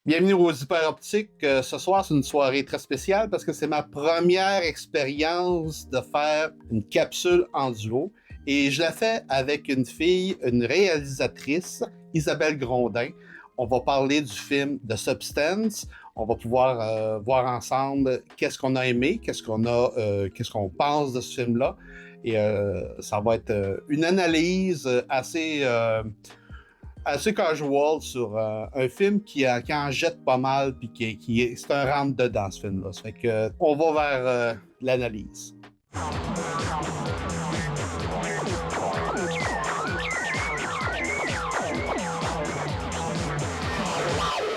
Bienvenue aux Hyper Optiques. Ce soir, c'est une soirée très spéciale parce que c'est ma première expérience de faire une capsule en duo. Et je la fais avec une fille, une réalisatrice, Isabelle Grondin. On va parler du film The Substance. On va pouvoir voir ensemble qu'est-ce qu'on a aimé, qu'est-ce qu'on pense de ce film-là. Et ça va être une analyse assez casual sur un film qui en jette pas mal, puis c'est un rentre-dedans, ce film-là. Ça fait que, on va vers l'analyse.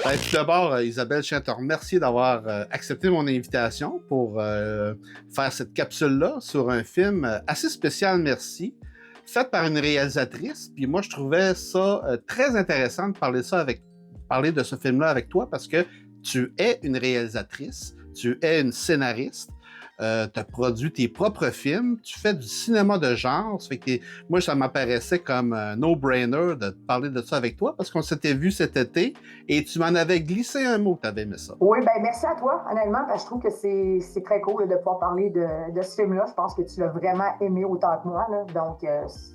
Ben, tout d'abord, Isabelle, je tiens à te remercier d'avoir accepté mon invitation pour faire cette capsule-là sur un film assez spécial, merci, fait par une réalisatrice. Puis moi, je trouvais ça très intéressant de parler de ce film-là avec toi parce que tu es une réalisatrice, tu es une scénariste, tu as produit tes propres films, tu fais du cinéma de genre. Ça fait que moi, ça m'apparaissait comme un no-brainer de parler de ça avec toi parce qu'on s'était vu cet été et tu m'en avais glissé un mot, tu avais aimé ça. Oui, ben merci à toi, honnêtement, parce que je trouve que c'est très cool de pouvoir parler de ce film-là. Je pense que tu l'as vraiment aimé autant que moi, là. Donc,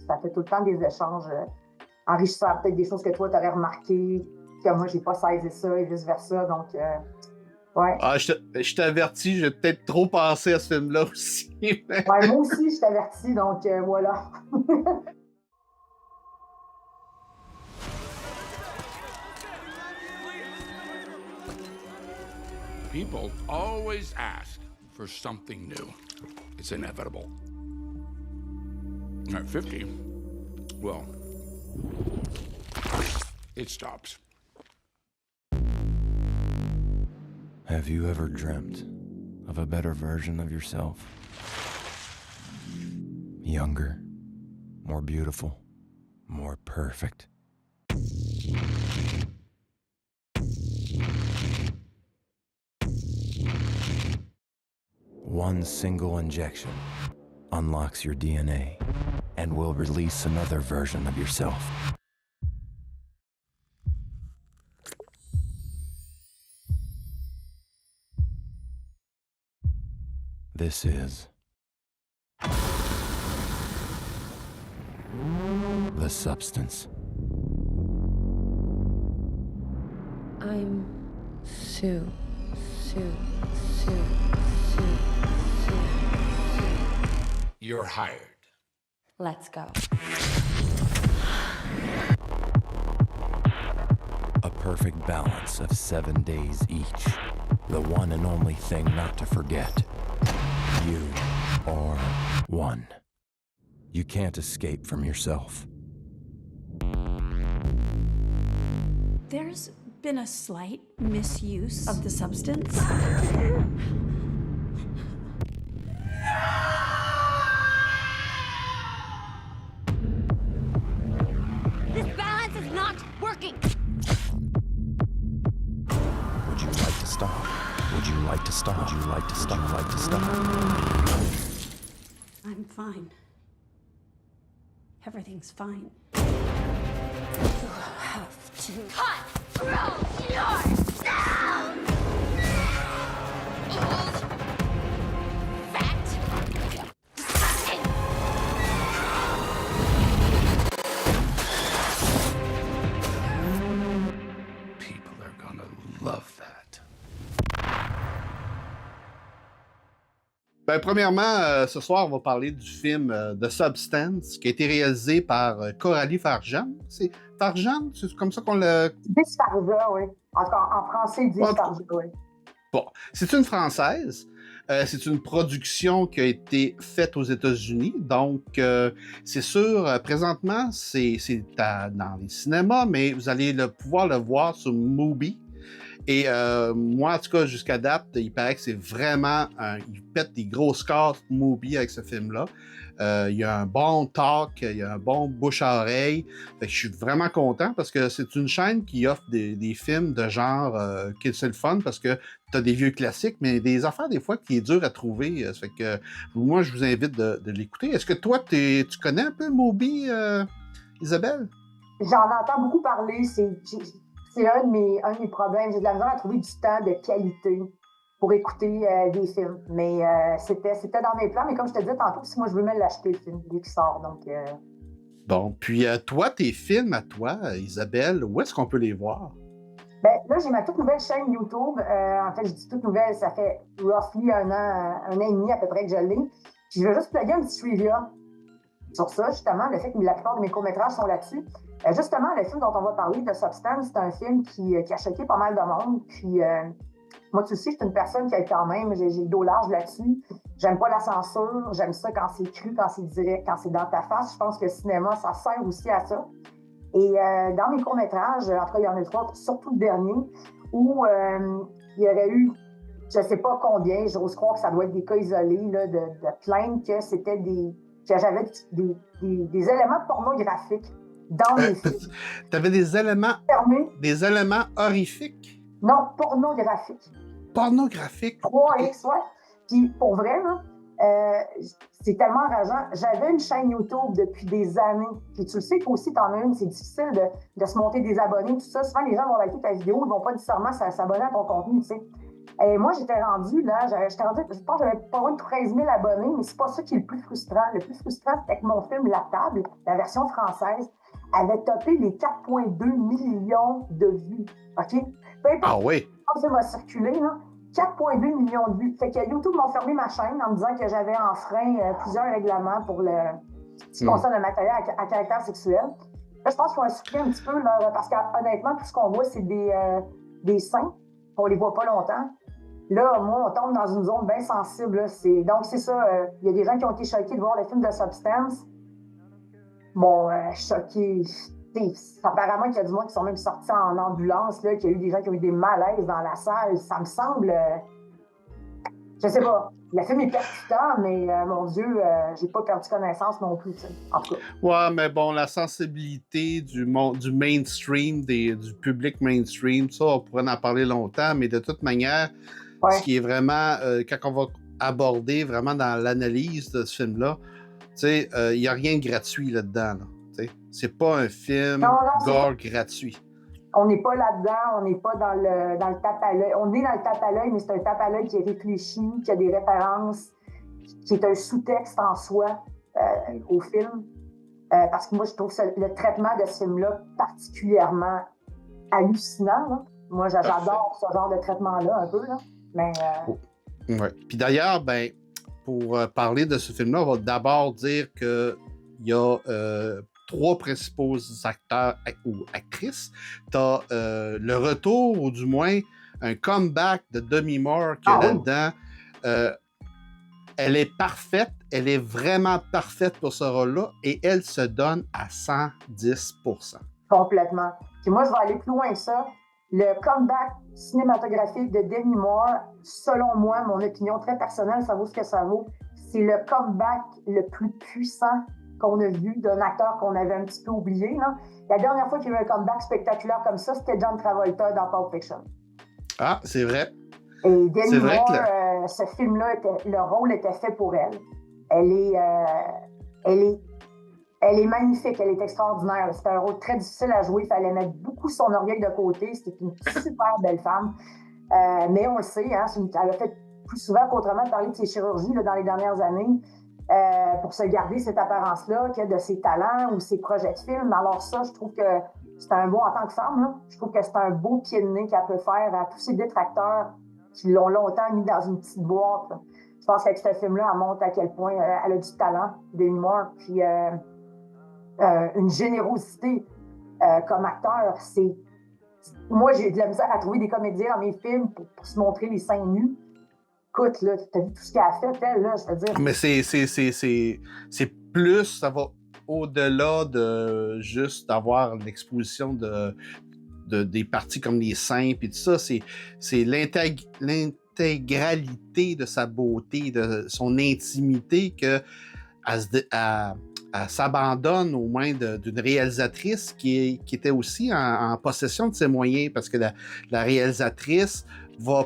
ça fait tout le temps des échanges enrichissants, peut-être des choses que toi, tu aurais remarquées, que moi, j'ai pas saisi ça et vice-versa. Donc, ouais. Ah, je t'avertis, j'ai peut-être trop pensé à ce film-là aussi. Ouais, moi aussi, je t'avertis, donc voilà. People always ask for something new. It's inevitable. At 50, well, it stops. Have you ever dreamt of a better version of yourself? Younger, more beautiful, more perfect. One single injection unlocks your DNA and will release another version of yourself. This is The Substance. I'm Sue. You're hired. Let's go. A perfect balance of 7 days each. The one and only thing not to forget. You are one. You can't escape from yourself. There's been a slight misuse of the substance. This balance is not working. Would you like to stop? Would you like to stop? Would you like to stop? Would you like to stop? I'm fine. Everything's fine. You have to control yourself! Old, fat, disgusting! People are gonna love that. Ben, premièrement, ce soir, on va parler du film The Substance, qui a été réalisé par Coralie Farjan. C'est Farjan? C'est comme ça qu'on l'a... Disparza, oui. En français, Disparza, oui. Bon, c'est une Française. C'est une production qui a été faite aux États-Unis. Donc, c'est sûr, présentement, c'est dans les cinémas, mais vous allez pouvoir le voir sur Mubi. Et moi, en tout cas, jusqu'à date, il paraît que c'est vraiment... il pète des gros scores Mubi avec ce film-là. Il y a un bon talk, il y a un bon bouche à oreille. Fait que je suis vraiment content parce que c'est une chaîne qui offre des films de genre qui c'est le fun parce que tu as des vieux classiques, mais des affaires des fois qui est dur à trouver. Ça fait que moi, je vous invite de l'écouter. Est-ce que toi, tu connais un peu Mubi, Isabelle? J'en entends beaucoup parler. c'est un de mes problèmes. J'ai de la misère à trouver du temps de qualité pour écouter des films. Mais c'était dans mes plans. Mais comme je te disais tantôt, si moi, je veux même l'acheter, le film, dès qu'il sort. Donc, Bon, puis toi, tes films à toi, Isabelle, où est-ce qu'on peut les voir? ben, là, j'ai ma toute nouvelle chaîne YouTube. En fait, je dis toute nouvelle, ça fait roughly un an et demi à peu près que je l'ai. Puis je vais juste plugger un petit trivia sur ça, justement, le fait que la plupart de mes courts-métrages sont là-dessus. Justement, le film dont on va parler, The Substance, c'est un film qui a choqué pas mal de monde. Puis moi, tu sais, je suis une personne qui a quand même, j'ai le dos large là-dessus. J'aime pas la censure, j'aime ça quand c'est cru, quand c'est direct, quand c'est dans ta face. Je pense que le cinéma, ça sert aussi à ça. Et dans mes courts-métrages, en tout cas, il y en a 3, surtout le dernier, où il y aurait eu, je sais pas combien, j'ose croire que ça doit être des cas isolés, là, de plaintes que c'était que j'avais des éléments pornographiques dans mes films. T'avais des éléments horrifiques? Non, pornographiques. Pornographiques? 3X, ouais. Puis pour vrai, là, c'est tellement enrageant. J'avais une chaîne YouTube depuis des années. Puis tu le sais, toi aussi, t'en as une. C'est difficile de se monter des abonnés, tout ça. Souvent, les gens vont liker ta vidéo, ils vont pas nécessairement s'abonner à ton contenu, tu sais. Et moi, j'étais rendue, là, je pense que j'avais pas loin de 13 000 abonnés, mais c'est pas ça qui est le plus frustrant. Le plus frustrant, c'était que mon film La Table, la version française, avait topé les 4,2 millions de vues. OK? Peu importe Ah oui? quand ça va circuler, là, 4,2 millions de vues. Fait que YouTube m'a fermé ma chaîne en me disant que j'avais enfreint plusieurs règlements pour ce qui concerne le matériel à caractère sexuel. Là, je pense qu'on va supprimé un petit peu, là, parce qu'honnêtement, tout ce qu'on voit, c'est des seins. On les voit pas longtemps. Là, moi, on tombe dans une zone bien sensible. Là. Donc, c'est ça. Il y a des gens qui ont été choqués de voir le film de Substance. Bon, choqués. Apparemment qu'il y a du monde qui sont même sortis en ambulance, là, qu'il y a eu des gens qui ont eu des malaises dans la salle. Ça me semble... je sais pas. Le film est percutant, mais mon Dieu, j'ai pas perdu connaissance non plus. T'sais. En tout cas. Ouais, mais bon, la sensibilité du mainstream, du public mainstream, ça, on pourrait en parler longtemps, mais de toute manière, ce qui est vraiment, quand on va aborder vraiment dans l'analyse de ce film-là, tu sais, il n'y a rien de gratuit là-dedans. Là, c'est pas un film gore gratuit. On n'est pas là-dedans, on n'est pas dans le tape à l'œil. On est dans le tape à l'œil, mais c'est un tape à l'œil qui est réfléchi, qui a des références, qui est un sous-texte en soi au film. Parce que moi, je trouve le traitement de ce film-là particulièrement hallucinant. Là. Moi, j'adore ce genre de traitement-là un peu. Là. Mais, ouais. Puis d'ailleurs, ben, pour parler de ce film-là, on va d'abord dire qu'il y a 3 principaux acteurs ou actrices. Tu as le retour, ou du moins un comeback de Demi Moore qui est là-dedans. Elle est parfaite, elle est vraiment parfaite pour ce rôle-là et elle se donne à 110%. Complètement. Puis moi, je vais aller plus loin que ça. Le comeback cinématographique de Demi Moore, selon moi, mon opinion très personnelle, ça vaut ce que ça vaut, c'est le comeback le plus puissant qu'on a vu d'un acteur qu'on avait un petit peu oublié. Là. La dernière fois qu'il y a eu un comeback spectaculaire comme ça, c'était John Travolta dans Pulp Fiction. Ah, c'est vrai. Et Demi Moore, ce film-là, le rôle était fait pour elle. Elle est magnifique, elle est extraordinaire. C'était un rôle très difficile à jouer, il fallait mettre beaucoup son orgueil de côté. C'était une super belle femme. Mais on le sait, hein, elle a fait plus souvent qu'autrement parler de ses chirurgies là, dans les dernières années. Pour se garder cette apparence-là, que de ses talents ou ses projets de film. Alors ça, je trouve que c'est un beau, en tant que femme, là, je trouve que c'est un beau pied de nez qu'elle peut faire à tous ces détracteurs qui l'ont longtemps mis dans une petite boîte. Là. Je pense qu'avec ce film-là, elle montre à quel point elle a du talent, Demi Moore, puis une générosité comme acteur. Moi, j'ai de la misère à trouver des comédiens dans mes films pour se montrer les seins nus. Écoute, là, t'as vu tout ce qu'elle a fait, elle, là, je veux dire. Mais c'est plus, ça va au-delà de juste d'avoir l'exposition des parties comme les seins et tout ça. C'est l'intégralité de sa beauté, de son intimité qu'elle s'abandonne aux mains d'une réalisatrice qui était aussi en possession de ses moyens, parce que la réalisatrice va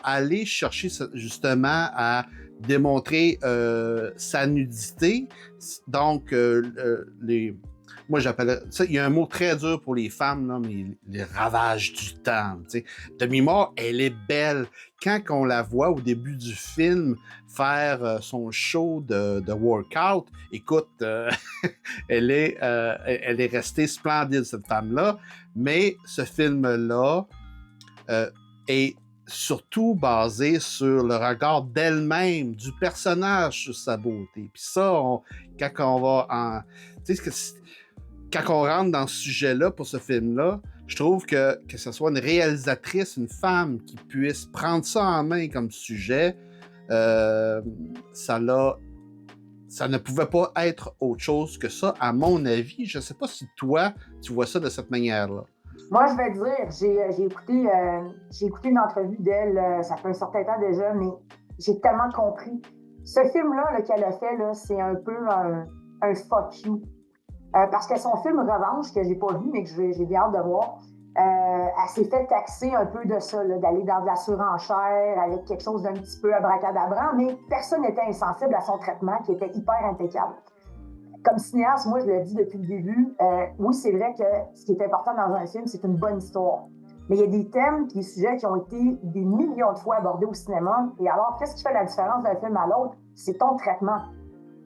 aller chercher justement à démontrer sa nudité. Donc, moi j'appelle ça, il y a un mot très dur pour les femmes, là, mais les ravages du temps. Tu sais. Demi Moore, elle est belle. Quand on la voit au début du film faire son show de workout, écoute, elle est restée splendide, cette femme-là. Mais ce film-là est surtout basé sur le regard d'elle-même, du personnage sur sa beauté. Puis ça, quand on va en... Tu sais, quand on rentre dans ce sujet-là pour ce film-là, je trouve que ce soit une réalisatrice, une femme qui puisse prendre ça en main comme sujet, ça ne pouvait pas être autre chose que ça, à mon avis. Je ne sais pas si toi, tu vois ça de cette manière-là. Moi, je vais dire, j'ai écouté une entrevue d'elle, ça fait un certain temps déjà, mais j'ai tellement compris. Ce film-là qu'elle a fait, là, c'est un peu un fuck you. Parce que son film Revanche, que j'ai pas vu, mais que j'ai bien hâte de voir, elle s'est fait taxer un peu de ça, là, d'aller dans de la surenchère avec quelque chose d'un petit peu abracadabrant, mais personne n'était insensible à son traitement qui était hyper impeccable. Comme cinéaste, moi, je le dis depuis le début, oui, c'est vrai que ce qui est important dans un film, c'est une bonne histoire. Mais il y a des thèmes, des sujets qui ont été des millions de fois abordés au cinéma. Et alors, qu'est-ce qui fait la différence d'un film à l'autre? C'est ton traitement.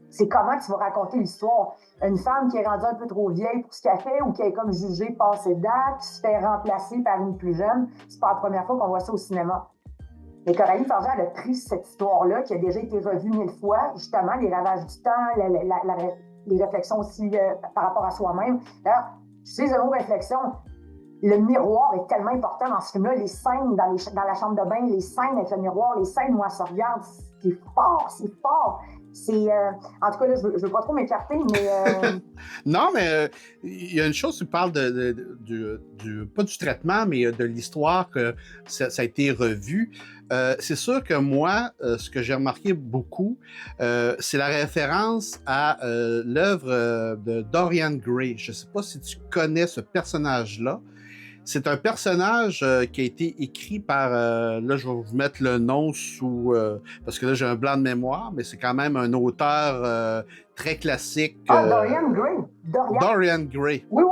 C'est comment tu vas raconter l'histoire. Une femme qui est rendue un peu trop vieille pour ce qu'elle fait ou qui est comme jugée passée date, qui se fait remplacer par une plus jeune, c'est pas la première fois qu'on voit ça au cinéma. Et Coralie Forget, elle a pris cette histoire-là, qui a déjà été revue 1000 fois, justement, les ravages du temps, les réflexions aussi par rapport à soi-même. D'ailleurs, tu sais, le mot réflexion, le miroir est tellement important dans ce film-là. Les scènes dans la chambre de bain, les scènes avec le miroir, les scènes où elle se regarde, c'est fort, c'est fort. En tout cas, là, je veux pas trop m'écarter, mais... Non, mais il y a une chose, tu parles pas du traitement, mais de l'histoire que ça a été revu. C'est sûr que moi, ce que j'ai remarqué beaucoup, c'est la référence à l'œuvre de Dorian Gray. Je ne sais pas si tu connais ce personnage-là. C'est un personnage qui a été écrit par... là, je vais vous mettre le nom sous... parce que là, j'ai un blanc de mémoire, mais c'est quand même un auteur très classique. Dorian Gray. Dorian Gray. Oui,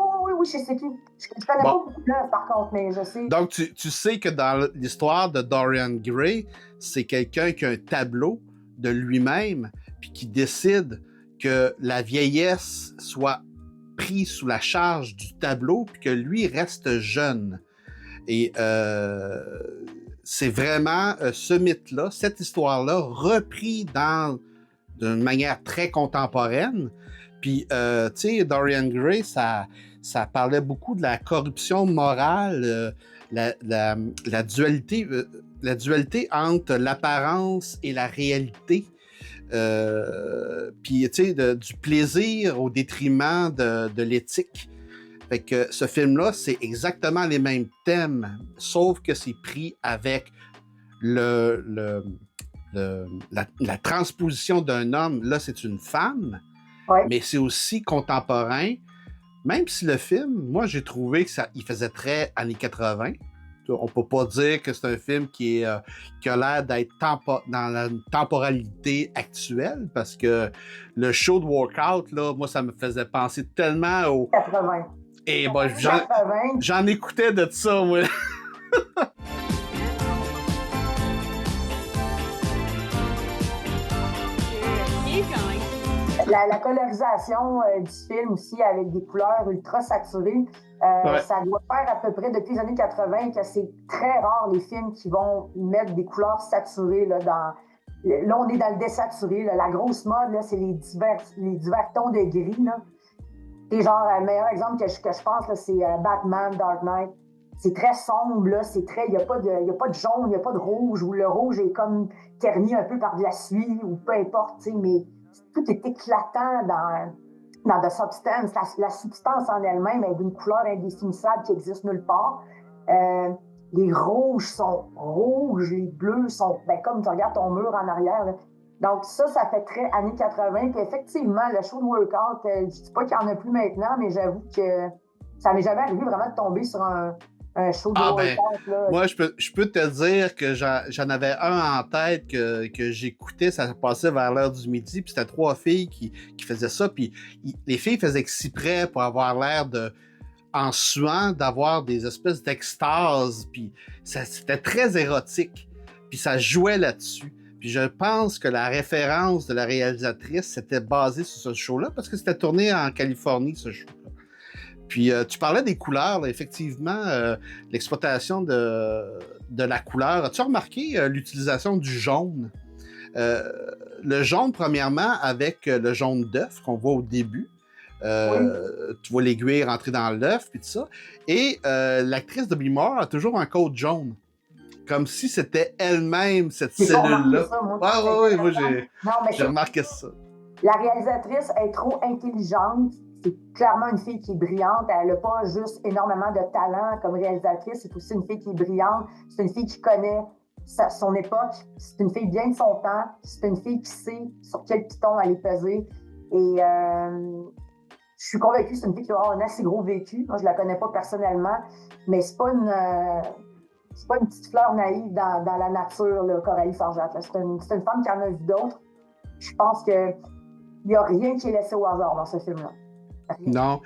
je sais qui. Je connais pas beaucoup d'œuvres, par contre, mais je sais. Donc, tu sais que dans l'histoire de Dorian Gray, c'est quelqu'un qui a un tableau de lui-même, puis qui décide que la vieillesse soit pris sous la charge du tableau, puis que lui reste jeune. Et c'est vraiment ce mythe-là, cette histoire-là, repris d'une manière très contemporaine. Puis, tu sais, Dorian Gray, ça parlait beaucoup de la corruption morale, la dualité entre l'apparence et la réalité. Puis, tu sais, du plaisir au détriment de l'éthique. Fait que ce film-là, c'est exactement les mêmes thèmes, sauf que c'est pris avec la transposition d'un homme. Là, c'est une femme, ouais. Mais c'est aussi contemporain. Même si le film, moi, j'ai trouvé qu'il faisait très années 80. On peut pas dire que c'est un film qui a l'air d'être dans la temporalité actuelle, parce que le show de workout, là, moi, ça me faisait penser tellement au... 80. Et bon, j'en écoutais de ça, moi. La colorisation du film aussi, avec des couleurs ultra saturées, Ouais. ça doit faire à peu près depuis les années 80 que c'est très rare les films qui vont mettre des couleurs saturées. Là, on est dans le désaturé. Là. La grosse mode, là, c'est les divers tons de gris. Là. Et genre, le meilleur exemple que je pense, là, c'est Batman, Dark Knight. C'est très sombre, là, il n'y a pas de jaune, il n'y a pas de rouge, où le rouge est comme terni un peu par de la suie, ou peu importe, mais tout est éclatant dans The Substance. La substance en elle-même est d'une couleur indéfinissable qui existe nulle part. Les rouges sont rouges, les bleus sont comme tu regardes ton mur en arrière. Là. Donc ça fait très années 80. Puis effectivement, le show de workout, je ne dis pas qu'il n'y en a plus maintenant, mais j'avoue que ça m'est jamais arrivé vraiment de tomber sur un un show de Ah workout, ben, là. moi, je peux te dire que j'en avais un en tête que j'écoutais, ça passait vers l'heure du midi, puis c'était 3 filles qui faisaient ça, puis les filles faisaient exprès pour avoir l'air de, en suant, d'avoir des espèces d'extase, puis c'était très érotique, puis ça jouait là-dessus. Puis je pense que la référence de la réalisatrice s'était basée sur ce show-là, parce que c'était tourné en Californie, ce show-là. Puis tu parlais des couleurs, là, effectivement, l'exploitation de la couleur. As-tu remarqué l'utilisation du jaune? Le jaune, premièrement, avec le jaune d'œuf qu'on voit au début. Tu vois l'aiguille rentrer dans l'œuf, puis tout ça. Et l'actrice de Demi Moore a toujours un code jaune. Comme si c'était elle-même, cette cellule-là. Ouais, moi j'ai remarqué ça. La réalisatrice est trop intelligente. C'est clairement une fille qui est brillante. Elle n'a pas juste énormément de talent comme réalisatrice. C'est aussi une fille qui est brillante. C'est une fille qui connaît son époque. C'est une fille bien de son temps. C'est une fille qui sait sur quel piton elle est pesée. Et je suis convaincue que c'est une fille qui a un assez gros vécu. Moi, je la connais pas personnellement, mais c'est pas une petite fleur naïve dans la nature, là, Coralie Forgeat. C'est une femme qui en a vu d'autres. Je pense qu'il n'y a rien qui est laissé au hasard dans ce film-là. Non.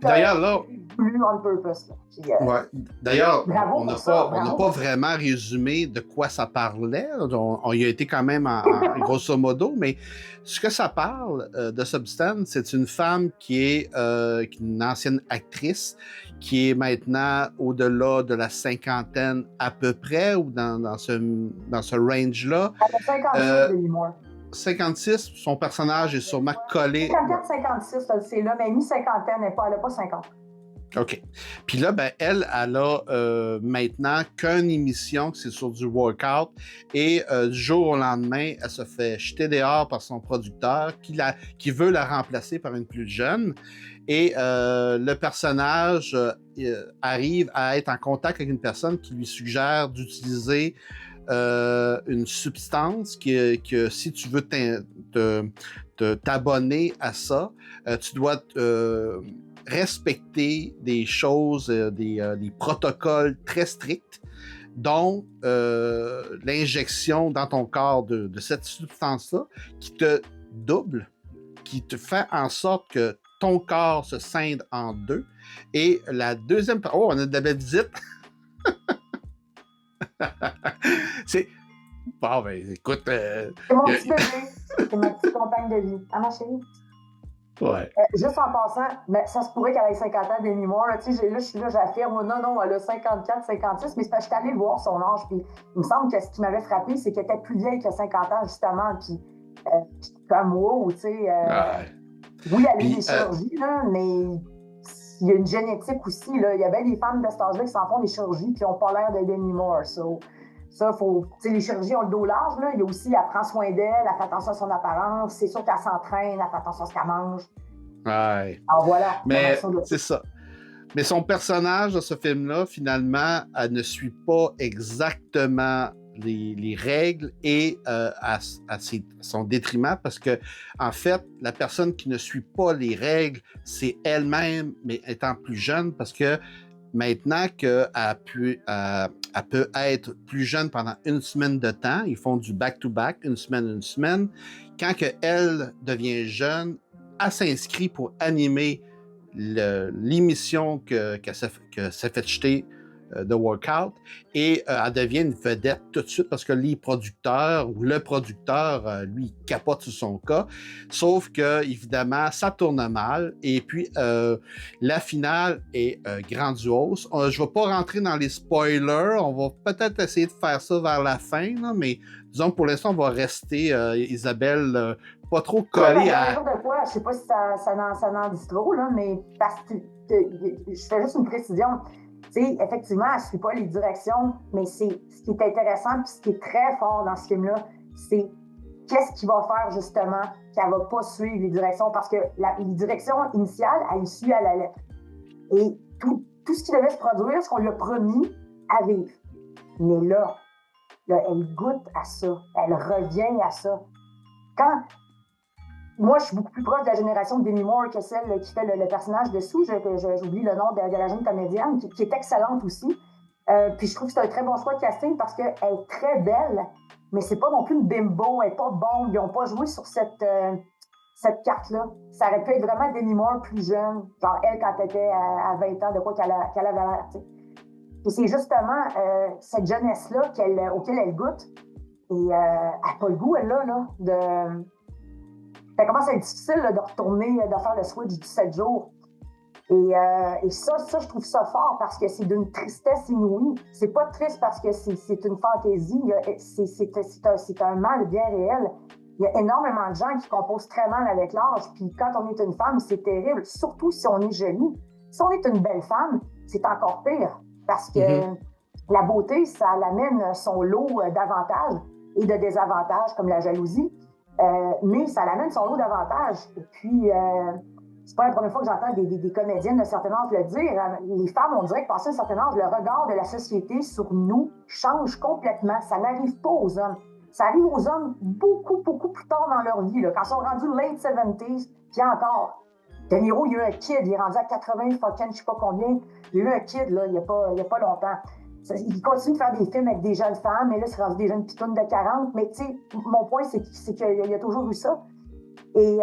D'ailleurs, là. Plus on purpose. Puis, ouais. D'ailleurs, on n'a bravo. pas vraiment résumé de quoi ça parlait. On y a été quand même en grosso modo, mais ce que ça parle de Substance, c'est une femme qui est une ancienne actrice qui est maintenant au-delà de la cinquantaine à peu près, ou dans ce range-là. Elle a 56 Moore. 56, son personnage est sûrement collé. 54-56, c'est là, mais mi-cinquantaine, elle n'a pas 50. OK. Puis là, ben, elle a maintenant qu'une émission, c'est sur du workout, et du jour au lendemain, elle se fait jeter dehors par son producteur qui veut la remplacer par une plus jeune. Et le personnage arrive à être en contact avec une personne qui lui suggère d'utiliser une substance que si tu veux t'abonner à ça, tu dois respecter des choses, des protocoles très stricts, dont l'injection dans ton corps de cette substance-là qui te double, qui te fait en sorte que ton corps se scinde en deux. Et la deuxième... Oh, on a de la belle visite! C'est... Bon, ben, écoute... C'est mon petit bébé. C'est ma petite compagne de vie. Ah, ma chérie? Ouais. Juste en passant, mais ça se pourrait qu'elle ait 50 ans de mémoire. Tu sais, là, je suis là, j'affirme, non, elle a 54, 56, mais c'est parce que je suis allée voir son âge. Puis il me semble que ce qui m'avait frappé, c'est qu'elle était plus vieille que 50 ans, justement. Puis, comme wow, tu sais. Oui, elle a eu des chirurgies, là, mais il y a une génétique aussi. Là. Il y a bien des femmes de cet âge-là qui s'en font des chirurgies puis qui n'ont pas l'air de Demi Moore. Ça, faut. Tu sais, les chirurgies ont le dos large, là. Il y a aussi, elle prend soin d'elle, elle fait attention à son apparence. C'est sûr qu'elle s'entraîne, elle fait attention à ce qu'elle mange. Ouais. Alors voilà. Mais c'est ça. Mais son personnage dans ce film-là, finalement, elle ne suit pas exactement les règles et à son détriment, parce que, en fait, la personne qui ne suit pas les règles, c'est elle-même, mais étant plus jeune, parce que maintenant qu'elle peut être plus jeune pendant une semaine de temps, ils font du back-to-back, une semaine. Quand elle devient jeune, elle s'inscrit pour animer l'émission qu'elle s'est fait jeter de workout, et elle devient une vedette tout de suite parce que le producteur, lui, il capote sur son cas. Sauf que, évidemment, ça tourne mal, et puis la finale est grandiose. Je ne vais pas rentrer dans les spoilers, on va peut-être essayer de faire ça vers la fin, là, mais disons pour l'instant, on va rester, Isabelle, pas trop collée à... Je ne sais pas si ça n'en dit trop, là, mais parce que je fais juste une précision. Tu sais, effectivement, elle ne suit pas les directions, mais ce qui est intéressant et ce qui est très fort dans ce film-là, c'est qu'est-ce qu'il va faire, justement, qu'elle ne va pas suivre les directions, parce que les directions initiales, elle suit à la lettre. Et tout ce qui devait se produire, ce qu'on lui a promis, arrive. Mais là, elle goûte à ça. Elle revient à ça. Moi, je suis beaucoup plus proche de la génération de Demi Moore que celle qui fait le personnage de Sue. J'oublie le nom de la jeune comédienne, qui est excellente aussi. Puis je trouve que c'est un très bon choix de casting parce qu'elle est très belle, mais c'est pas non plus une bimbo, elle est pas bonne. Ils n'ont pas joué sur cette carte-là. Ça aurait pu être vraiment Demi Moore plus jeune, genre elle quand elle était à 20 ans, de quoi qu'elle avait l'air, tu sais. Et c'est justement cette jeunesse-là auquel elle goûte. Et elle n'a pas le goût, elle, là, de... Ça commence à être difficile là, de retourner, de faire le switch du 7 jours. Et ça, je trouve ça fort parce que c'est d'une tristesse inouïe. C'est pas triste parce que c'est une fantaisie. C'est un mal bien réel. Il y a énormément de gens qui composent très mal avec l'âge. Puis quand on est une femme, c'est terrible. Surtout si on est jolie. Si on est une belle femme, c'est encore pire. Parce que la beauté, ça l'amène son lot d'avantages et de désavantages, comme la jalousie. Mais ça l'amène son lot d'avantages. Et puis... c'est pas la première fois que j'entends des comédiennes d'un certain âge le dire. Les femmes, on dirait que passé un certain âge, le regard de la société sur nous change complètement. Ça n'arrive pas aux hommes. Ça arrive aux hommes beaucoup, beaucoup plus tard dans leur vie. Là, quand ils sont rendus late 70s, puis encore. De Niro, il y a eu un kid, il est rendu à 80 fucking je sais pas combien. Il y a eu un kid, là, il y a pas longtemps. Il continue de faire des films avec des jeunes femmes, mais là, c'est rendu des jeunes pitounes de 40. Mais tu sais, mon point, c'est qu'il y a toujours eu ça. Et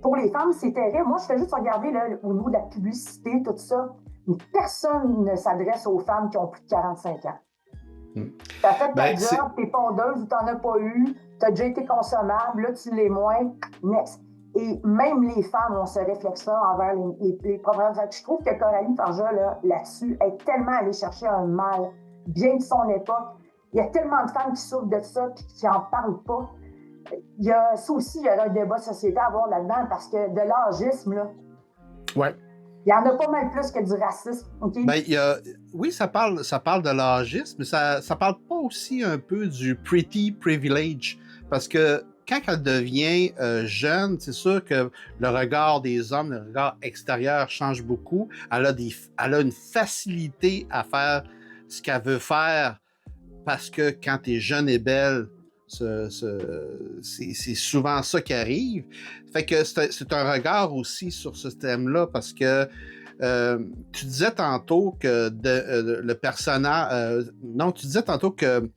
pour les femmes, c'est terrible. Moi, je fais juste regarder là, au niveau de la publicité, tout ça. Mais personne ne s'adresse aux femmes qui ont plus de 45 ans. T'as fait ta job, t'es pondeuse ou t'en as pas eu, t'as déjà été consommable, là, tu l'es moins. Next. Et même les femmes ont ce réflexe-là envers les problèmes. Je trouve que Coralie Farja, là-dessus, est tellement allée chercher un mal, bien de son époque. Il y a tellement de femmes qui souffrent de ça et qui n'en parlent pas. Il y a ça aussi, il y a un débat de société à avoir là-dedans parce que de l'âgisme, là, ouais. Il y en a pas mal plus que du racisme. Okay? Ben, oui, ça parle de l'âgisme, mais ça parle pas aussi un peu du pretty privilege. Parce que quand elle devient jeune, c'est sûr que le regard des hommes, le regard extérieur change beaucoup. Elle a une facilité à faire ce qu'elle veut faire parce que quand tu es jeune et belle, c'est souvent ça qui arrive. Fait que c'est un regard aussi sur ce thème-là parce que tu disais tantôt que le personnage... non, tu disais tantôt que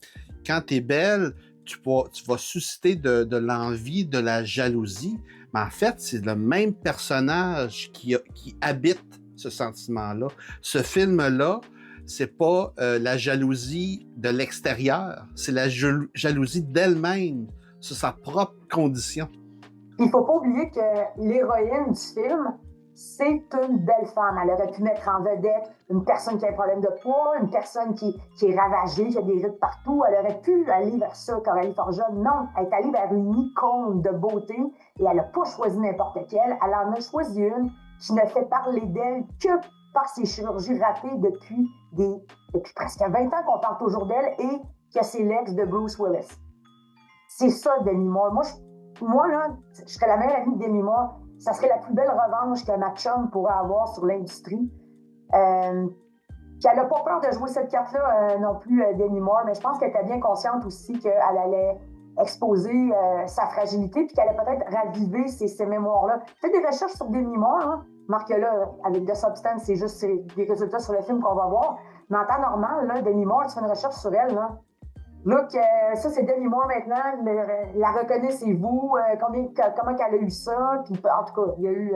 quand tu es belle, tu vas susciter de l'envie, de la jalousie. Mais en fait, c'est le même personnage qui habite ce sentiment-là. Ce film-là, c'est pas la jalousie de l'extérieur, c'est la jalousie d'elle-même, sur sa propre condition. Il faut pas oublier que l'héroïne du film, c'est une belle femme. Elle aurait pu mettre en vedette une personne qui a un problème de poids, une personne qui est ravagée, qui a des rides partout. Elle aurait pu aller vers ça, Coralie Farja. Non, elle est allée vers une icône de beauté et elle n'a pas choisi n'importe quelle. Elle en a choisi une qui ne fait parler d'elle que par ses chirurgies ratées depuis presque 20 ans qu'on parle toujours d'elle et qui a ses legs de Bruce Willis. C'est ça, Demi Moore. Moi, là, je serais la meilleure amie de Demi Moore. Ça serait la plus belle revanche que ma chum pourrait avoir sur l'industrie. Puis elle n'a pas peur de jouer cette carte-là non plus, Demi Moore, mais je pense qu'elle était bien consciente aussi qu'elle allait exposer sa fragilité puis qu'elle allait peut-être raviver ces mémoires-là. Faites des recherches sur Demi Moore, hein? Marque là, avec The Substance, c'est juste des résultats sur le film qu'on va voir. Mais en temps normal, là, Demi Moore, tu fais une recherche sur elle, là. Look, ça, c'est Demi Moore maintenant. La reconnaissez-vous? Comment qu'elle a eu ça? Puis, en tout cas, il y a eu...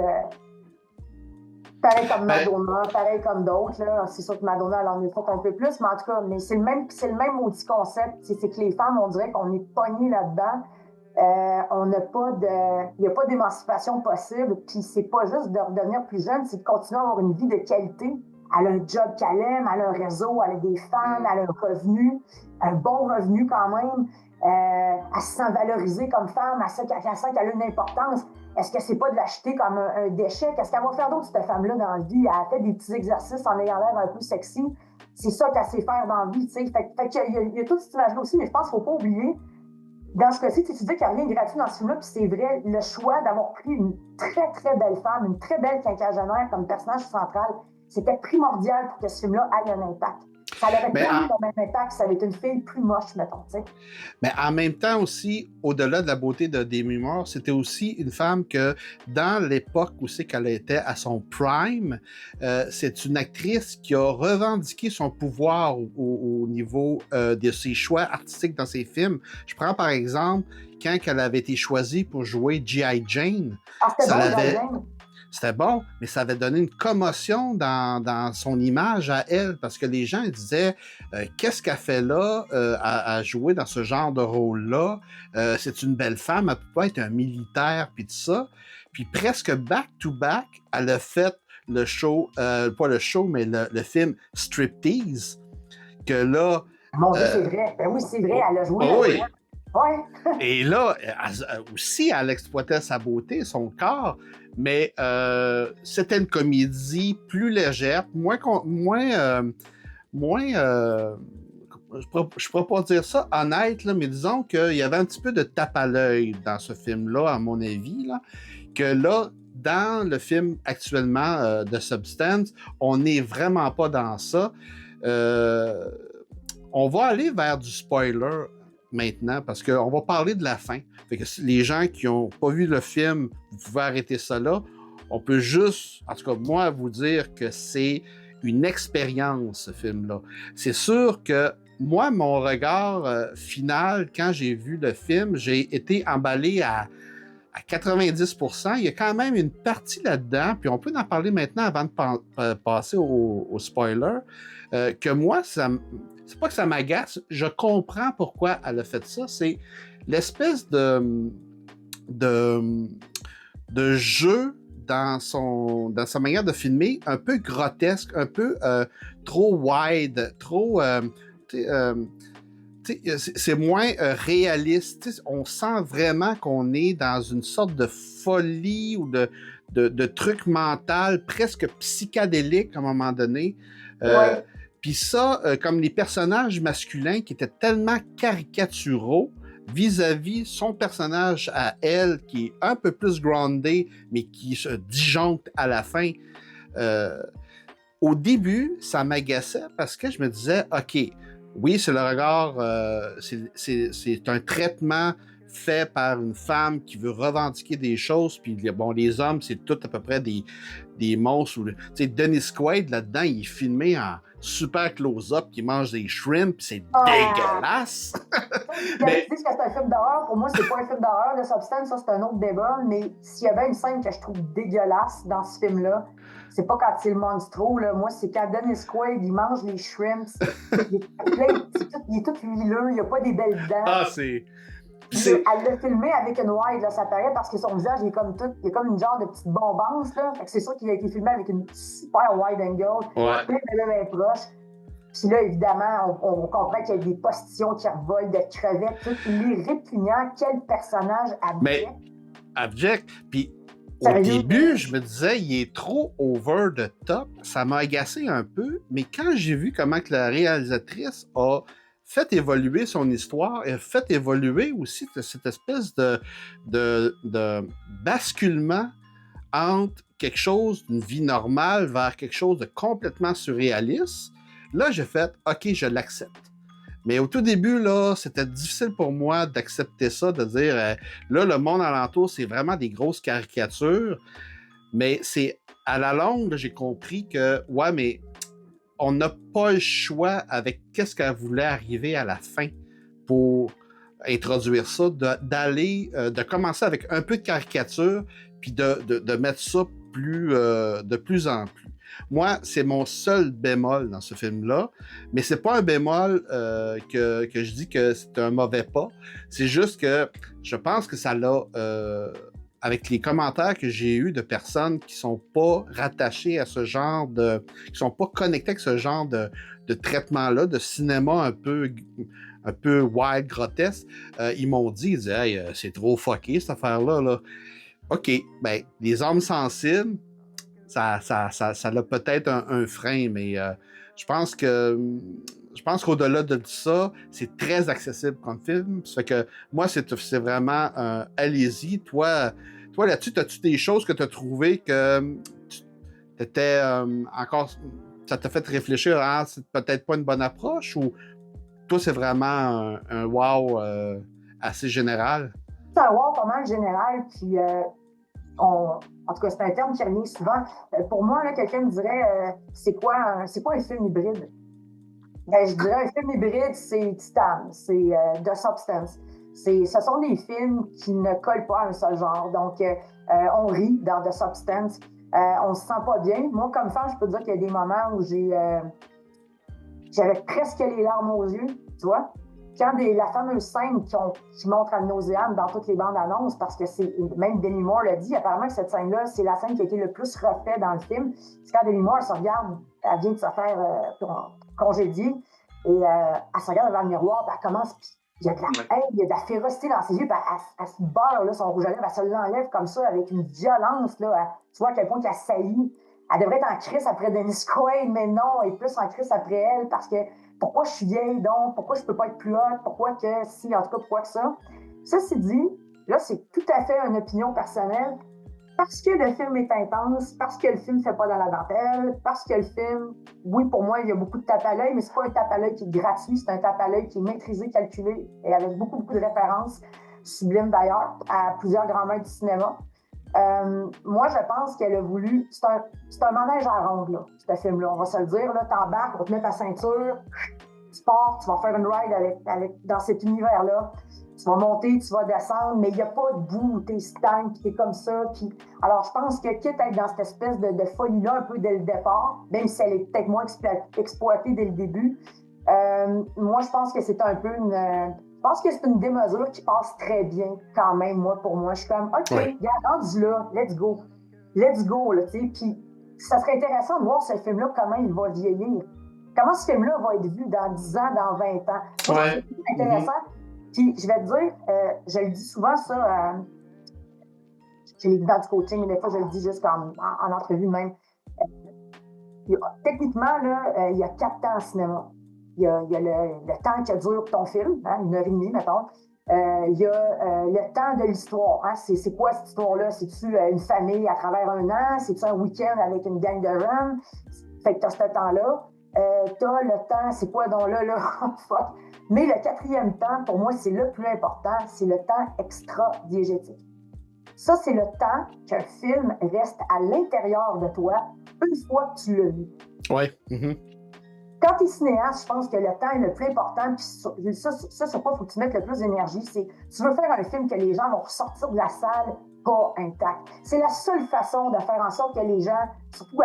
pareil comme Madonna, pareil comme d'autres. Là. C'est sûr que Madonna, elle en a fait un peu plus, mais en tout cas, mais c'est le même maudit concept. C'est que les femmes, on dirait qu'on est pognées là-dedans. Il n'y a pas d'émancipation possible. Puis c'est pas juste de redevenir plus jeune, c'est de continuer à avoir une vie de qualité. Elle a un job qu'elle aime, elle a un réseau, elle a des fans, elle a un revenu, un bon revenu quand même. Elle se sent valorisée comme femme, elle sent qu'elle a une importance. Est-ce que c'est pas de l'acheter comme un déchet? Qu'est-ce qu'elle va faire d'autre, cette femme-là, dans la vie? Elle fait des petits exercices en ayant l'air un peu sexy. C'est ça qu'elle sait faire dans la vie, tu sais. Fait qu'il y a toute cette image-là aussi, mais je pense qu'il ne faut pas oublier. Dans ce cas-ci, tu dis qu'il n'y a rien de gratuit dans ce film-là, puis c'est vrai, le choix d'avoir pris une très, très belle femme, une très belle quinquagénaire comme personnage central, c'était primordial pour que ce film-là ait un impact. Ça l'aurait Mais pas eu en, le même impact, ça avait été une fille plus moche, mettons, tu sais. mais en même temps aussi, au-delà de la beauté de Demi Moore, c'était aussi une femme que, dans l'époque où c'est qu'elle était à son prime, c'est une actrice qui a revendiqué son pouvoir au niveau de ses choix artistiques dans ses films. Je prends par exemple quand elle avait été choisie pour jouer G.I. Jane, Ah, c'était ça bon, l'avait, Jane. c'était bon, mais ça avait donné une commotion dans son image à elle, parce que les gens disaient qu'est-ce qu'elle fait là à jouer dans ce genre de rôle-là? C'est une belle femme, elle peut pas être un militaire, puis tout ça. Puis presque back-to-back, elle a fait le show, pas le show, mais le film Striptease, que là... Mon Dieu, c'est vrai. Ben oui, c'est vrai, elle a joué Oh, oui. là-dedans. Ouais. Et là, aussi, elle exploitait sa beauté, son corps, mais c'était une comédie plus légère, je pourrais pas dire ça honnête, là, mais disons qu'il y avait un petit peu de tape à l'œil dans ce film-là, à mon avis, là, que là, dans le film actuellement de Substance, on n'est vraiment pas dans ça. On va aller vers du spoiler maintenant, parce qu'on va parler de la fin. Fait que les gens qui n'ont pas vu le film, vous pouvez arrêter ça là. On peut juste, en tout cas, moi, vous dire que c'est une expérience, ce film-là. C'est sûr que moi, mon regard final, quand j'ai vu le film, j'ai été emballé à 90%. Il y a quand même une partie là-dedans, puis on peut en parler maintenant avant de passer au spoiler, que moi, c'est pas que ça m'agace, je comprends pourquoi elle a fait ça. C'est l'espèce de jeu dans sa manière de filmer, un peu grotesque, un peu trop wide, trop... c'est moins réaliste. On sent vraiment qu'on est dans une sorte de folie ou de truc mental presque psychédélique à un moment donné. Ouais. Puis ça, comme les personnages masculins qui étaient tellement caricaturaux vis-à-vis son personnage à elle, qui est un peu plus groundé, mais qui se disjoncte à la fin. Au début, ça m'agaçait parce que je me disais, OK, oui, c'est le regard, c'est un traitement fait par une femme qui veut revendiquer des choses, puis bon, les hommes, c'est tout à peu près des monstres. Tu sais, Dennis Quaid, là-dedans, il est filmé en super close-up, qui mange des shrimps, c'est dégueulasse! Mais... Tu dis que c'est un film d'horreur, pour moi, c'est pas un film d'horreur, de Substance, ça, c'est un autre débat, mais s'il y avait une scène que je trouve dégueulasse dans ce film-là, c'est pas quand c'est le monstro, là. Moi, c'est quand Dennis Quaid, il mange les shrimps, il est tout huileux, il n'y a pas des belles dents. Ah, Elle l'a filmé avec une wide, là, ça paraît, parce que son visage il est comme tout, il est comme une genre de petite bombance, là. Fait que c'est sûr qu'il a été filmé avec une super wide angle, plein de proche. Puis là, évidemment, on comprend qu'il y a des postillons qui revolent, de crevettes, tout. Il est répugnant. Quel personnage abject. Mais abject. Puis au début, je me disais, il est trop over the top. Ça m'a agacé un peu. Mais quand j'ai vu comment que la réalisatrice a fait évoluer son histoire et fait évoluer aussi cette espèce de basculement entre quelque chose d'une vie normale vers quelque chose de complètement surréaliste, là, j'ai fait « OK, je l'accepte ». Mais au tout début, là, c'était difficile pour moi d'accepter ça, de dire là, le monde alentour, c'est vraiment des grosses caricatures. Mais c'est à la longue, là, j'ai compris que, ouais, mais on n'a pas le choix avec qu'est-ce qu'elle voulait arriver à la fin pour introduire ça, de commencer avec un peu de caricature, puis de mettre ça de plus en plus. Moi, c'est mon seul bémol dans ce film-là, mais c'est pas un bémol que je dis que c'est un mauvais pas. C'est juste que je pense que ça l'a... avec les commentaires que j'ai eus de personnes qui sont pas rattachées à ce genre qui sont pas connectées avec ce genre de traitement-là, de cinéma un peu wild, grotesque, ils m'ont dit, ils disaient, hey, c'est trop fucké cette affaire-là, là. OK, ben, les hommes sensibles, ça a peut-être un frein, mais je pense qu'au-delà de ça, c'est très accessible comme film. Ça fait que moi, c'est vraiment allez-y. Toi là-dessus, as-tu des choses que tu as trouvées que tu étais encore ça t'a fait réfléchir, hein, c'est peut-être pas une bonne approche ou toi, c'est vraiment un wow assez général? C'est un wow pas mal général, puis en tout cas, c'est un terme qui revient souvent. Pour moi, là, quelqu'un me dirait c'est quoi un film hybride? Ben, je dirais un film hybride, c'est Titan, c'est The Substance. Ce sont des films qui ne collent pas à un seul genre. Donc, on rit dans The Substance. On se sent pas bien. Moi, comme femme, je peux dire qu'il y a des moments où j'avais presque les larmes aux yeux, tu vois. Quand la fameuse scène qui montre à nauséam dans toutes les bandes annonces, parce que même Demi Moore l'a dit, apparemment que cette scène-là, c'est la scène qui a été le plus refaite dans le film. C'est quand Demi Moore se regarde, elle vient de se faire congédier, et elle se regarde devant le miroir, puis elle commence, puis il y a de la haine, il y a de la férocité dans ses yeux, puis elle se beurre, là, son rouge à lèvres, elle se l'enlève comme ça, avec une violence, là, tu vois à quel point qu'elle saillit. Elle devrait être en crise après Dennis Quaid, mais non, elle est plus en crise après elle, parce que pourquoi je suis vieille, donc? Pourquoi je peux pas être plus haute? Pourquoi que si, en tout cas, pourquoi que ça? Ceci dit, là, c'est tout à fait une opinion personnelle. Parce que le film est intense, parce que le film ne fait pas dans la dentelle, parce que le film, oui, pour moi, il y a beaucoup de tape à l'œil, mais c'est pas un tape à l'œil qui est gratuit, c'est un tape à l'œil qui est maîtrisé, calculé, et avec beaucoup, beaucoup de références, sublimes d'ailleurs, à plusieurs grands maîtres du cinéma. Moi, je pense qu'elle a voulu... C'est un manège à ronde, là, ce film-là, on va se le dire. T'embarques, on va te mettre ta ceinture, tu pars, tu vas faire une ride dans cet univers-là. Tu vas monter, tu vas descendre, mais il n'y a pas de bout où t'es stagnes, puis t'es comme ça. Puis... Alors, je pense que quitte à être dans cette espèce de folie-là un peu dès le départ, même si elle est peut-être moins exploitée dès le début, moi, je pense que c'est un peu je pense que c'est une démesure qui passe très bien quand même, pour moi. Je suis comme, OK, regarde, rendu là, let's go. Let's go, là, tu sais. Puis, ça serait intéressant de voir ce film-là, comment il va vieillir. Comment ce film-là va être vu dans 10 ans, dans 20 ans. C'est intéressant. Puis, je vais te dire, je le dis souvent, ça, j'ai les dans du coaching, mais des fois, je le dis juste en entrevue même. Techniquement, là, il y a 4 temps en cinéma. Il y a le temps que dure ton film, hein, 1h30, mettons. Il y a le temps de l'histoire. Hein. C'est quoi cette histoire-là? C'est-tu une famille à travers un an? C'est-tu un week-end avec une gang de run? Fait que tu as ce temps-là. Tu as le temps, c'est quoi donc là? Fuck. Mais le 4e temps, pour moi, c'est le plus important, c'est le temps extra-diégétique. Ça, c'est le temps qu'un film reste à l'intérieur de toi une fois que tu l'as vu. Oui. Mm-hmm. Quand tu es cinéaste, je pense que le temps est le plus important. Puis ça sur quoi il faut que tu mettes le plus d'énergie, c'est tu veux faire un film que les gens vont ressortir de la salle pas intact. C'est la seule façon de faire en sorte que les gens, surtout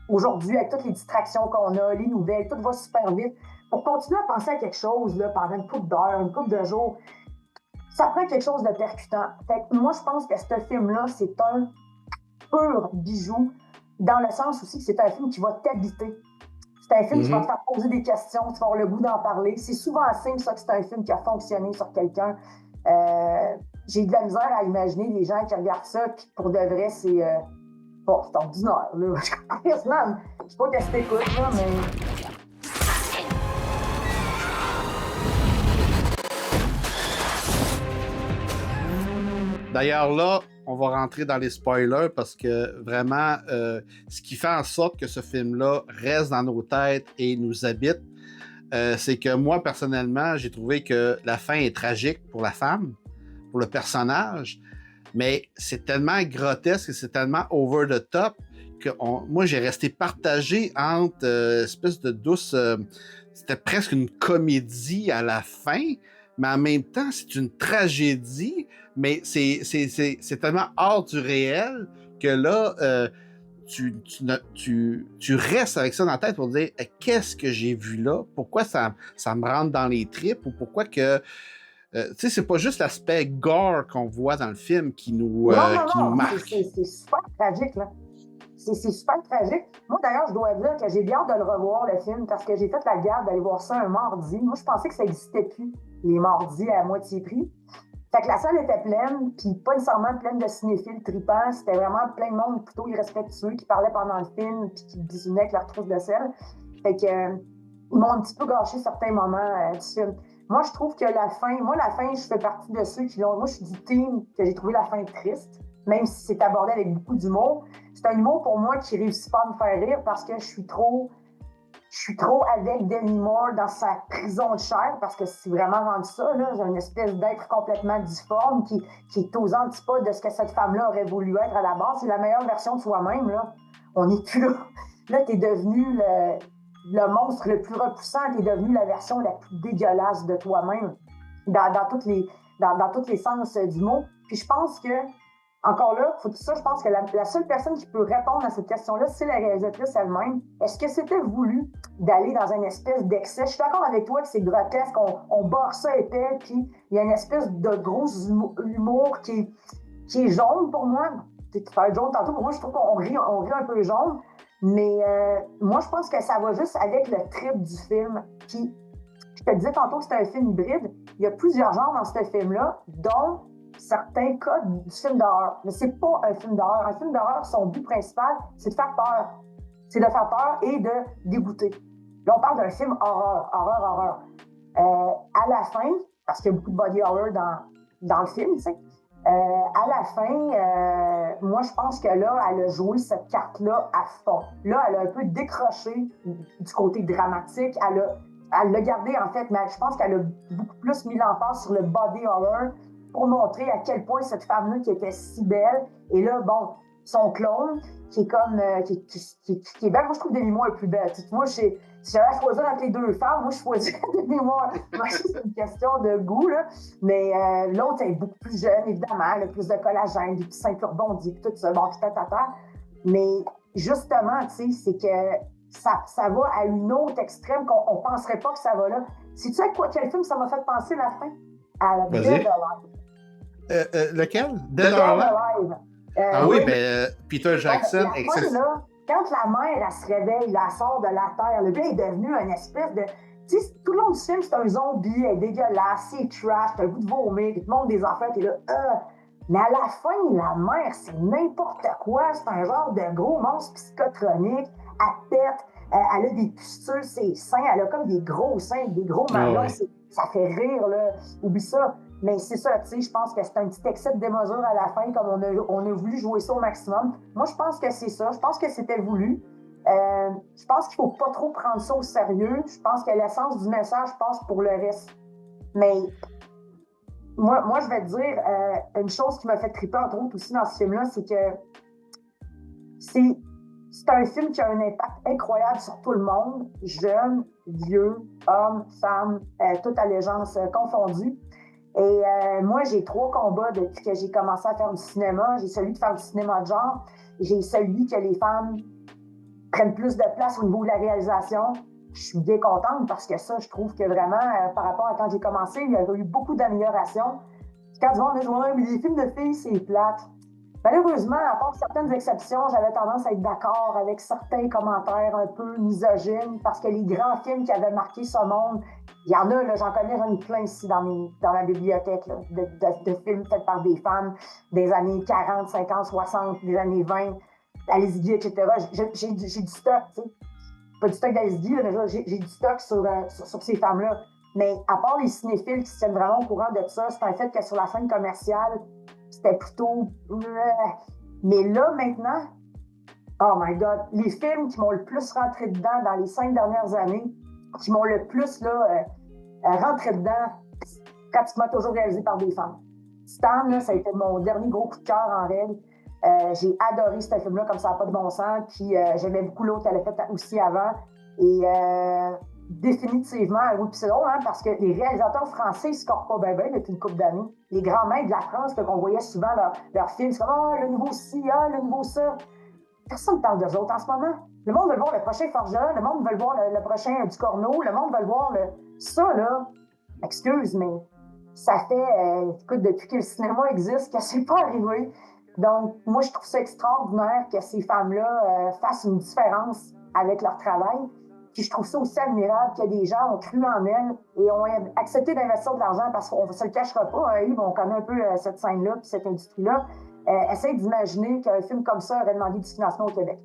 aujourd'hui, avec toutes les distractions qu'on a, les nouvelles, tout va super vite, pour continuer à penser à quelque chose là, pendant une couple d'heures, une couple de jours, ça prend quelque chose de percutant. Fait que moi, je pense que ce film-là, c'est un pur bijou, dans le sens aussi que c'est un film qui va t'habiter. C'est un film qui va te faire poser des questions, tu vas avoir le goût d'en parler. C'est souvent un signe, ça, que c'est un film qui a fonctionné sur quelqu'un. J'ai de la misère à imaginer des gens qui regardent ça, puis pour de vrai, c'est ordinaire, là. Je sais pas qu'est-ce que t'écoutes, là, mais... D'ailleurs, là, on va rentrer dans les spoilers parce que vraiment, ce qui fait en sorte que ce film-là reste dans nos têtes et nous habite, c'est que moi, personnellement, j'ai trouvé que la fin est tragique pour la femme, pour le personnage, mais c'est tellement grotesque et c'est tellement over the top que moi, j'ai resté partagé entre espèce de douce... c'était presque une comédie à la fin, mais en même temps, c'est une tragédie, mais c'est tellement hors du réel que là, tu restes avec ça dans la tête pour dire qu'est-ce que j'ai vu là? Pourquoi ça me rentre dans les tripes? Ou pourquoi que... tu sais, c'est pas juste l'aspect gore qu'on voit dans le film qui nous marque. C'est super tragique, là. C'est super tragique. Moi, d'ailleurs, je dois dire que j'ai bien hâte de le revoir, le film, parce que j'ai fait la garde d'aller voir ça un mardi. Moi, je pensais que ça n'existait plus, les mardis à moitié prix. Fait que la salle était pleine, puis pas nécessairement pleine de cinéphiles tripants. C'était vraiment plein de monde plutôt irrespectueux qui parlaient pendant le film, puis qui bisounaient avec leur trousse de sel. Fait que ils m'ont un petit peu gâché certains moments du film. Moi, je trouve que la fin, je fais partie de ceux qui l'ont... Moi, je suis du team que j'ai trouvé la fin triste, même si c'est abordé avec beaucoup d'humour. C'est un humour pour moi qui réussit pas à me faire rire parce que je suis trop je suis trop avec Demi Moore dans sa prison de chair, parce que c'est vraiment rendu ça, là, une espèce d'être complètement difforme qui est aux antipodes de ce que cette femme-là aurait voulu être à la base. C'est la meilleure version de soi-même, là. On n'est plus là. Là, t'es devenu le monstre le plus repoussant, t'es devenu la version la plus dégueulasse de toi-même dans tous les sens du mot. Puis je pense que, encore là, je pense que la seule personne qui peut répondre à cette question-là, c'est la réalisatrice elle-même. Est-ce que c'était voulu d'aller dans une espèce d'excès? Je suis d'accord avec toi que c'est grotesque, on barre ça épais, puis il y a une espèce de gros humour qui est jaune pour moi. Tu parlais de jaune tantôt, pour moi, je trouve qu'on rit un peu jaune. Mais moi, je pense que ça va juste avec le trip du film. Puis, je te disais tantôt que c'était un film hybride. Il y a plusieurs genres dans ce film-là, dont certains cas du film d'horreur. Mais c'est pas un film d'horreur. Un film d'horreur, son but principal, c'est de faire peur. C'est de faire peur et de dégoûter. Là, on parle d'un film horreur. À la fin, parce qu'il y a beaucoup de body horror dans le film, tu sais, à la fin, moi, je pense que là, elle a joué cette carte-là à fond. Là, elle a un peu décroché du côté dramatique. Elle l'a gardé, en fait, mais je pense qu'elle a beaucoup plus mis l'emphase sur le body horror pour montrer à quel point cette femme-là qui était si belle. Et là, bon, son clone, qui est comme... qui est belle. Moi, je trouve Demi Moore est plus belle. Moi, si j'avais à choisir entre les deux femmes, moi, je choisirais Demi Moore. Moi, c'est une question de goût, là. Mais l'autre est beaucoup plus jeune, évidemment. Elle a plus de collagène, des petits seins plus rebondis, tout ça. Bon, mais justement, tu sais, c'est que ça va à une autre extrême qu'on ne penserait pas que ça va là. Sais-tu à quel film ça m'a fait penser la fin? À Dead Alive. Lequel? Dead or Alive? Oui, Peter Jackson. Là, quand la mère, elle se réveille, elle sort de la terre, le gars est devenu une espèce de... Tu sais, tout le long du film, c'est un zombie, elle est dégueulasse, c'est trash, t'as le goût de vomir, il te montre des enfants, t'es là... Mais à la fin, la mère, c'est n'importe quoi, c'est un genre de gros monstre psychotronique, elle pète, elle a des pustules, ses seins, elle a comme des gros seins, des gros malins, ça fait rire, là, oublie ça. Mais c'est ça, tu sais, je pense que c'est un petit excès de démesure à la fin, comme on a voulu jouer ça au maximum. Moi, je pense que c'est ça. Je pense que c'était voulu. Je pense qu'il ne faut pas trop prendre ça au sérieux. Je pense que l'essence du message passe pour le reste. Mais moi je vais te dire, une chose qui m'a fait triper, entre autres, aussi dans ce film-là, c'est que c'est un film qui a un impact incroyable sur tout le monde, jeunes, vieux, hommes, femmes, toute allégeance confondue. Et moi, j'ai 3 combats depuis que j'ai commencé à faire du cinéma. J'ai celui de faire du cinéma de genre. J'ai celui que les femmes prennent plus de place au niveau de la réalisation. Je suis bien contente parce que ça, je trouve que vraiment, par rapport à quand j'ai commencé, il y a eu beaucoup d'améliorations. Quand du monde me dit « Ouais, mais les films de filles, c'est plate ». Malheureusement, à part certaines exceptions, j'avais tendance à être d'accord avec certains commentaires un peu misogynes parce que les grands films qui avaient marqué ce monde, il y en a, là, j'en ai plein ici dans ma bibliothèque, là, de films faits par des femmes des années 40, 50, 60, des années 20, Alice Guy, etc. J'ai du stock, tu sais. Pas du stock d'Alice Guy, mais j'ai du stock sur ces femmes-là. Mais à part les cinéphiles qui se tiennent vraiment au courant de ça, c'est un fait que sur la scène commerciale, c'était plutôt... Mais là, maintenant, oh my God, les films qui m'ont le plus rentré dedans dans les 5 dernières années, qui m'ont le plus rentré dedans, pratiquement toujours réalisés par des femmes. Stan, là, ça a été mon dernier gros coup de cœur en règle. J'ai adoré ce film-là comme ça n'a pas de bon sens. Puis j'aimais beaucoup l'autre qu'elle a fait aussi avant. Et définitivement, oui, puis c'est drôle, hein, parce que les réalisateurs français ne scorent pas bien depuis une couple d'années. Les grands maîtres de la France, qu'on voyait souvent leurs films, c'est comme « Ah, le nouveau ci, ah, le nouveau ça ». Personne ne parle d'eux autres en ce moment. Le monde veut voir le prochain Forgeron, le monde veut voir le prochain Ducorneau, le monde veut voir ça, là. Excuse, mais ça fait, écoute, depuis que le cinéma existe, que c'est pas arrivé. Donc, moi, je trouve ça extraordinaire que ces femmes-là fassent une différence avec leur travail. Puis je trouve ça aussi admirable que des gens ont cru en elles et ont accepté d'investir de l'argent parce qu'on ne se le cachera pas, hein, Yves, on connaît un peu cette scène-là puis cette industrie-là. Essaye d'imaginer qu'un film comme ça aurait demandé du financement au Québec.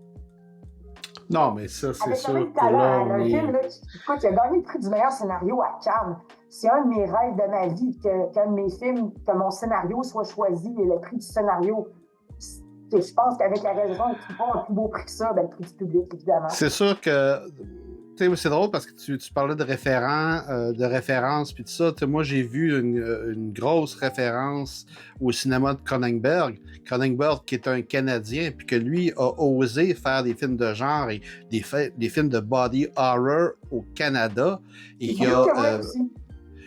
Non, mais ça, c'est avec sûr que talent, là, un film, là, écoute, il a gagné le prix du meilleur scénario à Cannes. C'est un de mes rêves de ma vie qu'un de mes films, que mon scénario soit choisi et le prix du scénario. Je pense qu'avec la raison, tu peux pas un plus beau prix que ça, ben, le prix du public, évidemment. C'est sûr que Tu sais, c'est drôle parce que tu parlais de références, puis tout ça. Tu sais, moi, j'ai vu une grosse référence au cinéma de Cronenberg. Cronenberg, qui est un Canadien, puis que lui a osé faire des films de genre et des films de body horror au Canada. Et qui a...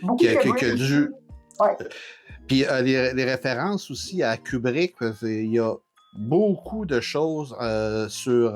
Beaucoup dû... Ouais. Puis les références aussi à Kubrick, il y a beaucoup de choses sur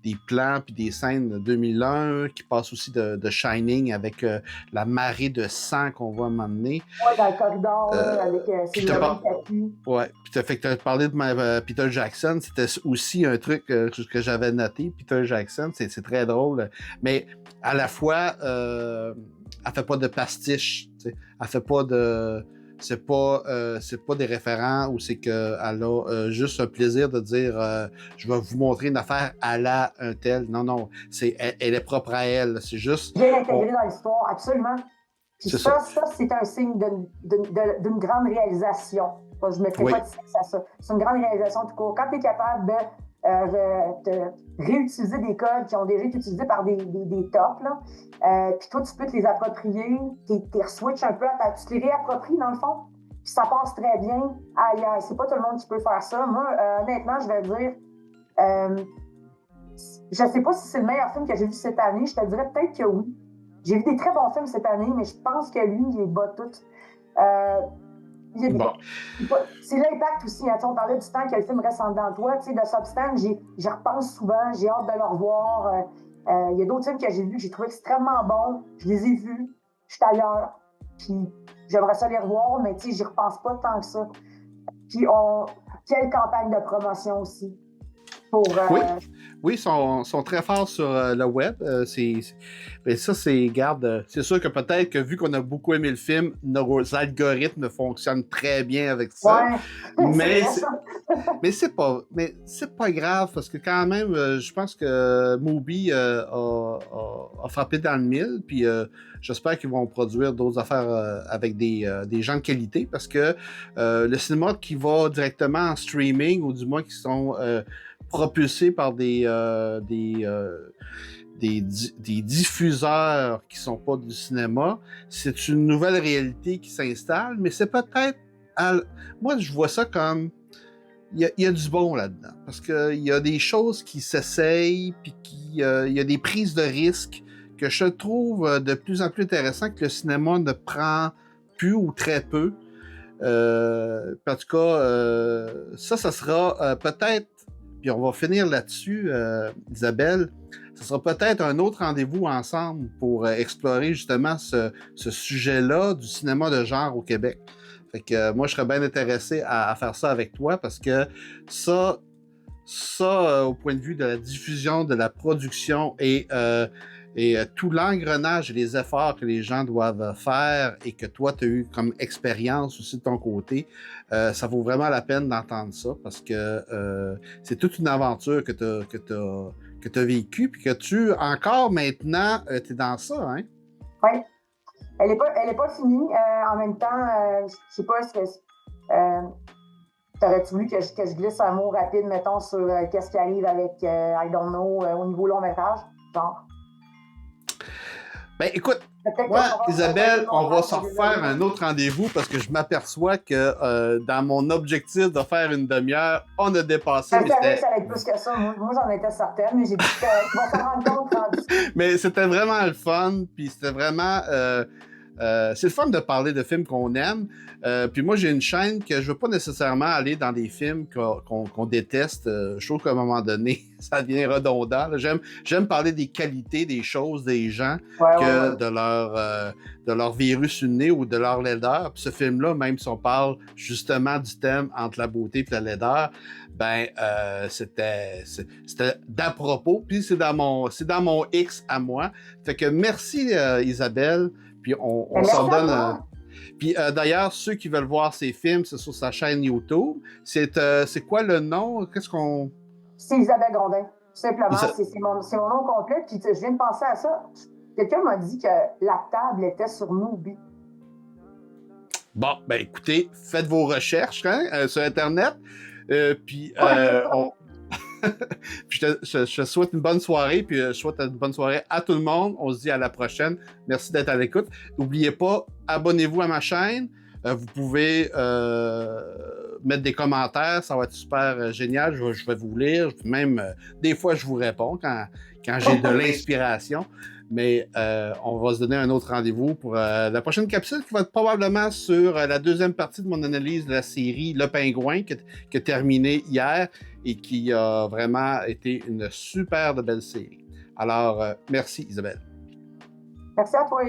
des plans puis des scènes de 2001 qui passent aussi de Shining avec la marée de sang qu'on voit m'emmener. Oui, dans le corridor, avec ses tapis. Ouais, puis tu as parlé de Peter Jackson, c'était aussi un truc que j'avais noté. Peter Jackson, c'est très drôle, mais à la fois, elle fait pas de pastiche, tu sais. Elle fait pas de... C'est pas des référents où c'est qu'elle a juste un plaisir de dire je vais vous montrer une affaire à un tel. Non, elle est propre à elle. C'est juste. Bien intégré dans l'histoire, absolument. Puis ça, c'est un signe d'une grande réalisation. Moi, je ne mettrais pas de sexe à ça. C'est une grande réalisation tout court. Quand tu es capable de réutiliser des codes qui ont déjà été utilisés par des tops, puis toi, tu peux te les approprier, tu les switches un peu, tu te les réappropries dans le fond, puis ça passe très bien ailleurs. C'est pas tout le monde qui peut faire ça. Moi, honnêtement, je vais dire, je sais pas si c'est le meilleur film que j'ai vu cette année, je te dirais peut-être que oui. J'ai vu des très bons films cette année, mais je pense que lui, il est bas tout. C'est l'impact aussi. Hein, on parlait du temps que le film reste en dedans de toi. De Substance, j'y repense souvent. J'ai hâte de le revoir. Il y a d'autres films que j'ai vus que j'ai trouvé extrêmement bons. Je les ai vus. Je suis ailleurs. Puis j'aimerais ça les revoir, mais j'y repense pas tant que ça. Puis quelle campagne de promotion aussi. Oui, ils sont très forts sur le web. Mais ça, c'est sûr que peut-être que vu qu'on a beaucoup aimé le film, nos algorithmes fonctionnent très bien avec ça. Ouais, mais c'est pas grave parce que quand même, je pense que Mubi a frappé dans le mille. Puis j'espère qu'ils vont produire d'autres affaires avec des gens de qualité parce que le cinéma qui va directement en streaming ou du moins qui sont propulsés par des diffuseurs qui sont pas du cinéma, c'est une nouvelle réalité qui s'installe, mais c'est peut-être... Moi, je vois ça comme... Il y a du bon là-dedans, parce qu'il y a des choses qui s'essayent, puis il y a des prises de risques que je trouve de plus en plus intéressant que le cinéma ne prend plus ou très peu. En tout cas, ça sera peut-être... Puis on va finir là-dessus, Isabelle. Ce sera peut-être un autre rendez-vous ensemble pour explorer justement ce sujet-là du cinéma de genre au Québec. Fait que moi, je serais bien intéressé à faire ça avec toi parce que ça au point de vue de la diffusion, de la production et tout l'engrenage et les efforts que les gens doivent faire et que toi, tu as eu comme expérience aussi de ton côté, ça vaut vraiment la peine d'entendre ça parce que c'est toute une aventure que tu as vécue puis que tu, encore maintenant, tu es dans ça, hein? Oui. Elle est pas finie. En même temps, je sais pas ce que... T'aurais-tu voulu que je glisse un mot rapide, mettons, sur qu'est-ce qui arrive avec I Don't Know au niveau long métrage, genre? Ben écoute, moi, Isabelle, on va s'en refaire un autre rendez-vous parce que je m'aperçois que dans mon objectif de faire une demi-heure, on a dépassé. Je savais que ça allait être plus que ça. Moi j'en étais certaine, mais j'ai dit que tu vas t'en rendre compte. Mais c'était vraiment le fun, puis c'était vraiment... c'est le fun de parler de films qu'on aime. Puis moi, j'ai une chaîne que je veux pas nécessairement aller dans des films qu'on déteste. Je trouve qu'à un moment donné, ça devient redondant. Là. J'aime parler des qualités, des choses, des gens, de leur virus nez ou de leur laideur. Puis ce film-là, même si on parle justement du thème entre la beauté et la laideur, ben c'était d'à propos. Puis c'est dans mon X à moi. Fait que merci Isabelle. Puis on s'en donne. Puis d'ailleurs, ceux qui veulent voir ces films, c'est sur sa chaîne YouTube. C'est quoi le nom? C'est Isabelle Grondin. Tout simplement, c'est mon nom complet. Puis je viens de penser à ça. Quelqu'un m'a dit que la table était sur Mubi. Bon, ben écoutez, faites vos recherches sur Internet. Puis Puis je te souhaite une bonne soirée, puis je souhaite une bonne soirée à tout le monde. On se dit à la prochaine. Merci d'être à l'écoute. N'oubliez pas, abonnez-vous à ma chaîne. Vous pouvez mettre des commentaires, ça va être super génial. Je vais vous lire. Même, des fois, je vous réponds quand j'ai de l'inspiration. Mais on va se donner un autre rendez-vous pour la prochaine capsule qui va être probablement sur la deuxième partie de mon analyse de la série Le Pingouin qui a terminé hier et qui a vraiment été une super de belle série. Alors, merci Isabelle. Merci à toi.